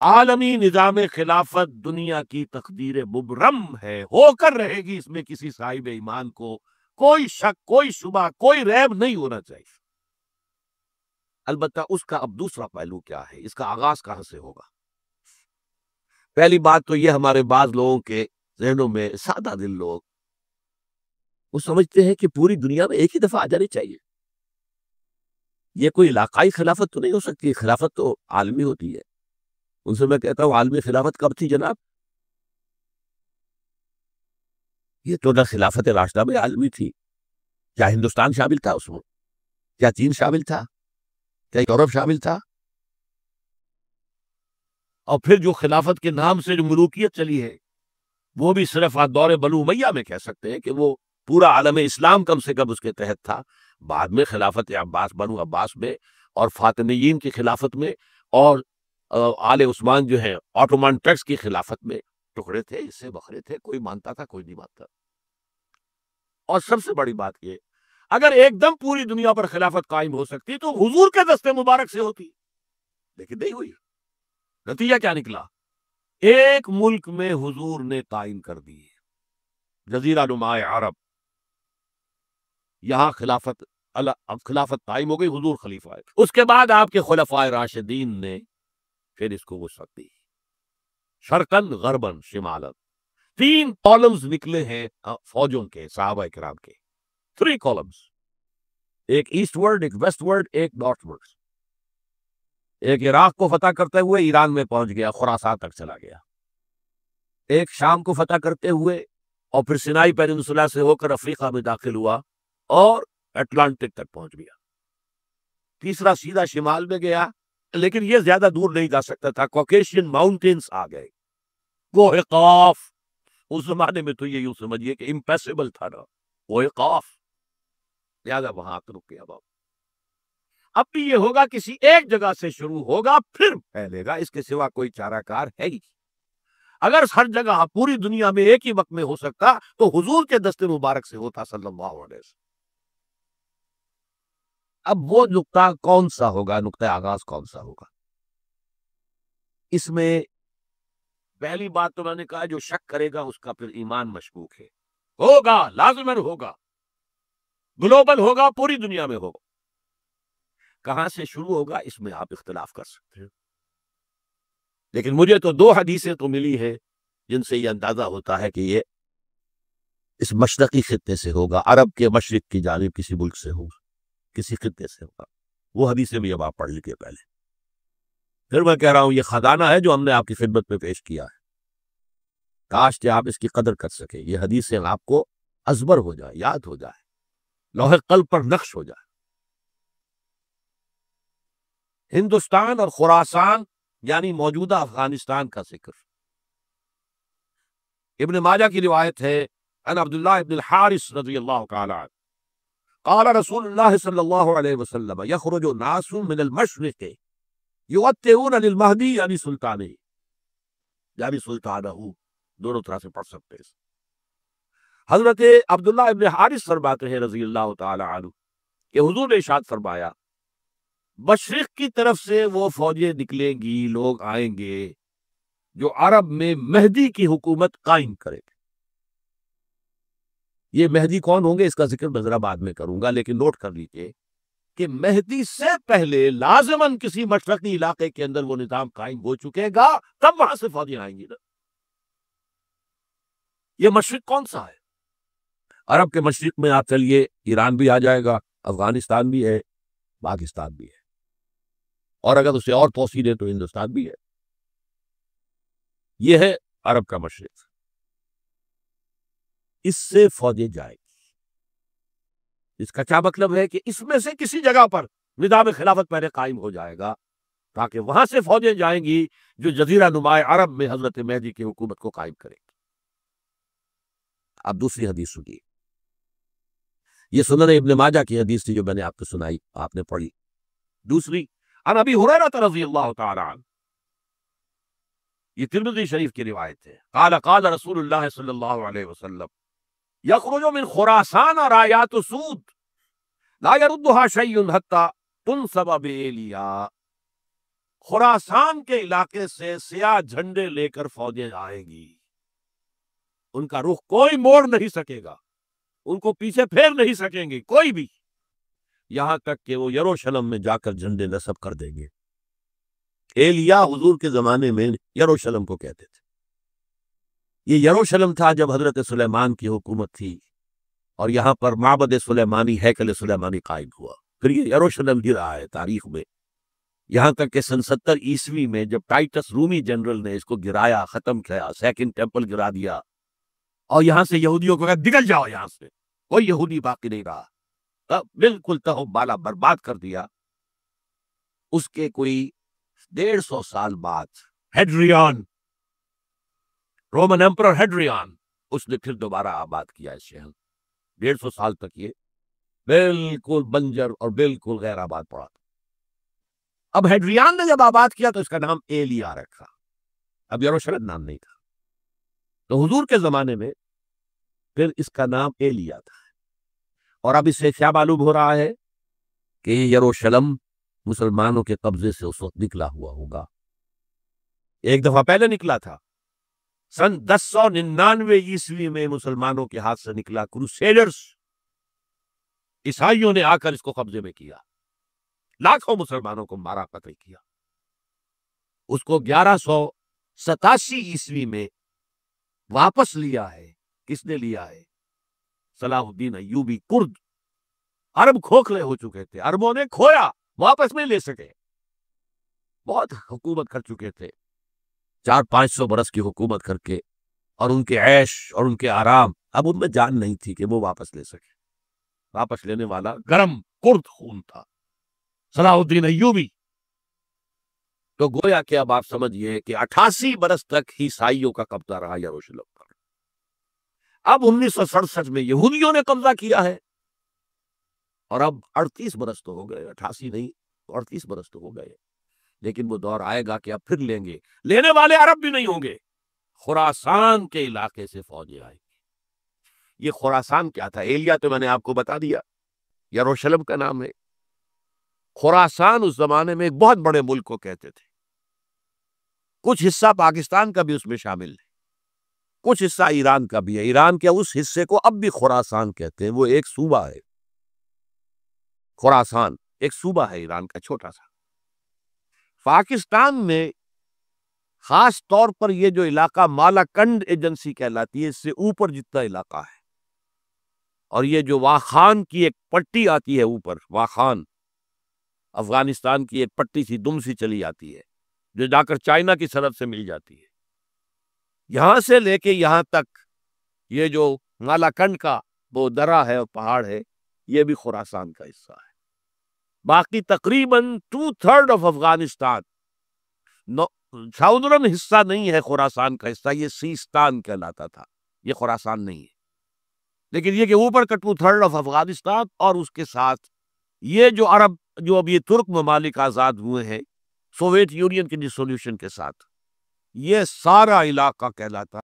عالمی نظام خلافت دنیا کی تقدیر مبرم ہے، ہو کر رہے گی، اس میں کسی صاحب ایمان کو کوئی شک، کوئی شبہ، کوئی ریب نہیں ہونا چاہیے۔ البتہ اس کا اب دوسرا پہلو کیا ہے، اس کا آغاز کہاں سے ہوگا؟ پہلی بات تو یہ، ہمارے بعض لوگوں کے ذہنوں میں، سادہ دل لوگ، وہ سمجھتے ہیں کہ پوری دنیا میں ایک ہی دفعہ آ جانی چاہیے، یہ کوئی علاقائی خلافت تو نہیں ہو سکتی، خلافت تو عالمی ہوتی ہے۔ ان سے میں کہتا ہوں، عالمی خلافت کب تھی جناب؟ یہ تو نہ خلافت راشدہ میں عالمی تھی، کیا ہندوستان شامل تھا اس میں؟ کیا چین شامل تھا؟ کیا یورپ شامل تھا؟ اور پھر جو خلافت کے نام سے جو ملوکیت چلی ہے، وہ بھی صرف دور بنو امیہ میں کہہ سکتے ہیں کہ وہ پورا عالم اسلام کم سے کم اس کے تحت تھا۔ بعد میں خلافت عباس، بنو عباس میں، اور فاطمیین کی خلافت میں، اور آل عثمان جو ہے آٹومان ٹرکس کی خلافت میں ٹکڑے تھے، اس سے بکھرے تھے، کوئی مانتا تھا، کوئی نہیں مانتا۔ اور سب سے بڑی بات یہ، اگر ایک دم پوری دنیا پر خلافت قائم ہو سکتی تو حضور کے دستے مبارک سے ہوتی، لیکن نہیں ہوئی۔ نتیجہ کیا نکلا؟ ایک ملک میں حضور نے قائم کر دی، جزیرہ نما عرب، یہاں خلافت، اب خلافت قائم ہو گئی، حضور خلیفہ ہے۔ اس کے بعد آپ کے خلفائے راشدین نے پھر اس کو وسعت دی، شرقن غربن شمالن، 3 کالمز نکلے ہیں فوجوں کے، صحابہ کرام کے 3 کالمز، ایک ایسٹ ورڈ، ایک ویسٹ ورڈ، ایک نارتھ ورڈ۔ ایک عراق کو فتح کرتے ہوئے ایران میں پہنچ گیا، خراسان تک چلا گیا۔ ایک شام کو فتح کرتے ہوئے اور پھر سینائی پیننسولا سے ہو کر افریقہ میں داخل ہوا اور اٹلانٹک تک پہنچ گیا۔ تیسرا سیدھا شمال میں گیا، لیکن یہ زیادہ دور نہیں جا سکتا تھا، کوکیشین ماؤنٹینز آ گئے، کوہ قاف۔ اس زمانے میں تو یہ یوں سمجھیے کہ امپیسیبل تھا نا، کوہ قاف، لہذا وہاں رک گیا بابا۔ اب بھی یہ ہوگا، کسی ایک جگہ سے شروع ہوگا پھر پھیلے گا، اس کے سوا کوئی چارہ کار ہے ہی۔ اگر ہر جگہ پوری دنیا میں ایک ہی وقت میں ہو سکتا تو حضور کے دست مبارک سے ہوتا صلی اللہ علیہ وسلم۔ اب وہ نقطہ کون سا ہوگا، نقطہ آغاز کون سا ہوگا؟ اس میں پہلی بات تو میں نے کہا، جو شک کرے گا اس کا پھر ایمان مشکوک ہے۔ ہوگا، لازماً ہوگا، گلوبل ہوگا، پوری دنیا میں ہوگا۔ کہاں سے شروع ہوگا اس میں آپ اختلاف کر سکتے ہیں، لیکن مجھے تو 2 حدیثیں تو ملی ہے جن سے یہ اندازہ ہوتا ہے کہ یہ اس مشرقی خطے سے ہوگا، عرب کے مشرق کی جانب کسی ملک سے ہوگا، کسی خطے سے ہوگا۔ وہ حدیثیں بھی اب آپ پڑھ لیجیے پہلے، پھر میں کہہ رہا ہوں یہ خزانہ ہے جو ہم نے آپ کی خدمت میں پیش کیا ہے، کاش کہ آپ اس کی قدر کر سکیں، یہ حدیثیں آپ کو ازبر ہو جائے، یاد ہو جائے، لوح قلب پر نقش ہو جائے۔ ہندوستان اور خراسان یعنی موجودہ افغانستان کا ذکر ابن ماجہ کی روایت ہے، عن عبداللہ ابن الحارث رضی اللہ تعالی عنہ قال رسول اللہ صلی اللہ علیہ وسلم یخرج ناس من المشرق یغتئون للمہدی یعنی سلطانہ، یعنی سلطانہ، دونوں طرح سے پڑھ سکتے ہیں۔ حضرت عبداللہ ابن حارث فرماتے ہیں رضی اللہ تعالی عنہ کہ حضور نے ارشاد فرمایا، مشرق کی طرف سے وہ فوجیں نکلیں گی، لوگ آئیں گے جو عرب میں مہدی کی حکومت قائم کرے گے۔ یہ مہدی کون ہوں گے اس کا ذکر میں ذرا بعد میں کروں گا، لیکن نوٹ کر لیجئے کہ مہدی سے پہلے لازماً کسی مشرقی علاقے کے اندر وہ نظام قائم ہو چکے گا، تب وہاں سے فوجیں آئیں گی نا۔ یہ مشرق کون سا ہے؟ عرب کے مشرق میں آپ چلیے، ایران بھی آ جائے گا، افغانستان بھی ہے، پاکستان بھی ہے، اور اگر اسے اور توسیع دے تو ہندوستان بھی ہے۔ یہ ہے عرب کا مشرق، اس سے فوجیں جائیں گی۔ اس کا کیا مطلب ہے کہ اس میں سے کسی جگہ پر نظام خلافت پہلے قائم ہو جائے گا، تاکہ وہاں سے فوجیں جائیں گی جو جزیرہ نما عرب میں حضرت مہدی کی حکومت کو قائم کرے گی۔ اب دوسری حدیث سنیے، یہ سنن ابن ماجہ کی حدیث تھی جو میں نے آپ کو سنائی، آپ نے پڑھی۔ دوسری، عن ابی ہریرہ رضی اللہ تعالی عنہ، یہ ترمذی شریف کی روایت ہے، قال قال رسول اللہ صلی اللہ علیہ وسلم یخرج من خراسان رایات سود لا يردها شيء حتى تنصب بإيلیا۔ خراسان کے علاقے سے سیاہ جھنڈے لے کر فوجیں آئیں گی، ان کا رخ کوئی موڑ نہیں سکے گا، ان کو پیچھے پھیر نہیں سکیں گے کوئی بھی، یہاں تک کہ وہ یروشلم میں جا کر جھنڈے نصب کر دیں گے۔ ایلیا حضور کے زمانے میں یروشلم کو کہتے تھے۔ یہ یروشلم تھا جب حضرت سلیمان کی حکومت تھی، اور یہاں پر معبد سلیمانی، ہیکل سلیمانی قائم ہوا۔ پھر یہ یروشلم ہی رہا ہے تاریخ میں، یہاں تک کہ سن 70 عیسوی میں جب ٹائٹس رومی جنرل نے اس کو گرایا، ختم کیا، سیکنڈ ٹیمپل گرا دیا، اور یہاں سے یہودیوں کو کہا نکل جاؤ، یہاں سے کوئی یہودی باقی نہیں رہا، تب بالکل تہو بالا برباد کر دیا۔ اس کے کوئی 150 سال بعد ہیڈریان، رومن ایمپرر ہیڈریان، اس نے پھر دوبارہ آباد کیا اس شہر۔ 150 سال تک یہ بالکل بنجر اور بالکل غیر آباد پڑا۔ اب ہیڈریان نے جب آباد کیا تو اس کا نام ایلیا رکھا، اب یروشلم نام نہیں تھا، تو حضور کے زمانے میں پھر اس کا نام ایلیا تھا۔ اور اب اس سے کیا معلوم ہو رہا ہے کہ یہ یروشلم مسلمانوں کے قبضے سے اس وقت نکلا ہوا ہوگا۔ ایک دفعہ پہلے نکلا تھا، سن 1099 عیسوی میں مسلمانوں کے ہاتھ سے نکلا، کروسیڈرز، عیسائیوں نے آ کر اس کو قبضے میں کیا، لاکھوں مسلمانوں کو مارا، قتل کیا۔ اس کو 1187 عیسوی میں واپس لیا ہے۔ کس نے لیا ہے؟ صلاح الدین ایوبی، کرد۔ عرب کھوکھلے ہو چکے تھے، عربوں نے کھویا، واپس نہیں لے سکے، بہت حکومت کر چکے تھے، 400-500 برس کی حکومت کر کے، اور ان کے عیش اور ان کے آرام اب ان میں جان نہیں تھی کہ وہ واپس لے سکے۔ واپس لینے والا گرم کرد خون تھا، صلاح الدین ایوبی۔ تو گویا کہ اب آپ سمجھئے کہ 88 برس تک عیسائیوں کا قبضہ رہا یروشلم پر۔ اب 1967 میں یہودیوں نے قبضہ کیا ہے، اور اب 38 برس تو ہو گئے، 88 نہیں، 38 برس تو ہو گئے، لیکن وہ دور آئے گا کہ اب پھر لیں گے، لینے والے عرب بھی نہیں ہوں گے، خراسان کے علاقے سے فوجیں آئیں گی۔ یہ خراسان کیا تھا؟ ایلیا تو میں نے آپ کو بتا دیا، یروشلم کا نام ہے۔ خراسان اس زمانے میں ایک بہت بڑے ملک کو کہتے تھے، کچھ حصہ پاکستان کا بھی اس میں شامل ہے، کچھ حصہ ایران کا بھی ہے۔ ایران کے اس حصے کو اب بھی خراسان کہتے ہیں، وہ ایک صوبہ ہے۔ خراسان ایک صوبہ ہے ایران کا، چھوٹا سا۔ پاکستان میں خاص طور پر یہ جو علاقہ مالاکنڈ ایجنسی کہلاتی ہے، اس سے اوپر جتنا علاقہ ہے، اور یہ جو واخان کی ایک پٹی آتی ہے اوپر، واخان افغانستان کی ایک پٹی سی دم سی چلی آتی ہے، جو جا کر چائنا کی سرحد سے مل جاتی ہے، یہاں سے لے کے یہاں تک یہ جو مالاکنڈ کا وہ درہ ہے اور پہاڑ ہے، یہ بھی خراسان کا حصہ ہے۔ باقی تقریباً 2/3 آف افغانستان، ساؤدرن حصہ نہیں ہے خراسان کا حصہ، یہ سیستان کہلاتا تھا، یہ خراسان نہیں ہے۔ لیکن یہ کہ اوپر کا 2/3 آف افغانستان، اور اس کے ساتھ یہ جو عرب، جو اب یہ ترک ممالک آزاد ہوئے ہیں سوویت یونین کے ڈسولوشن کے ساتھ، یہ سارا علاقہ کہلاتا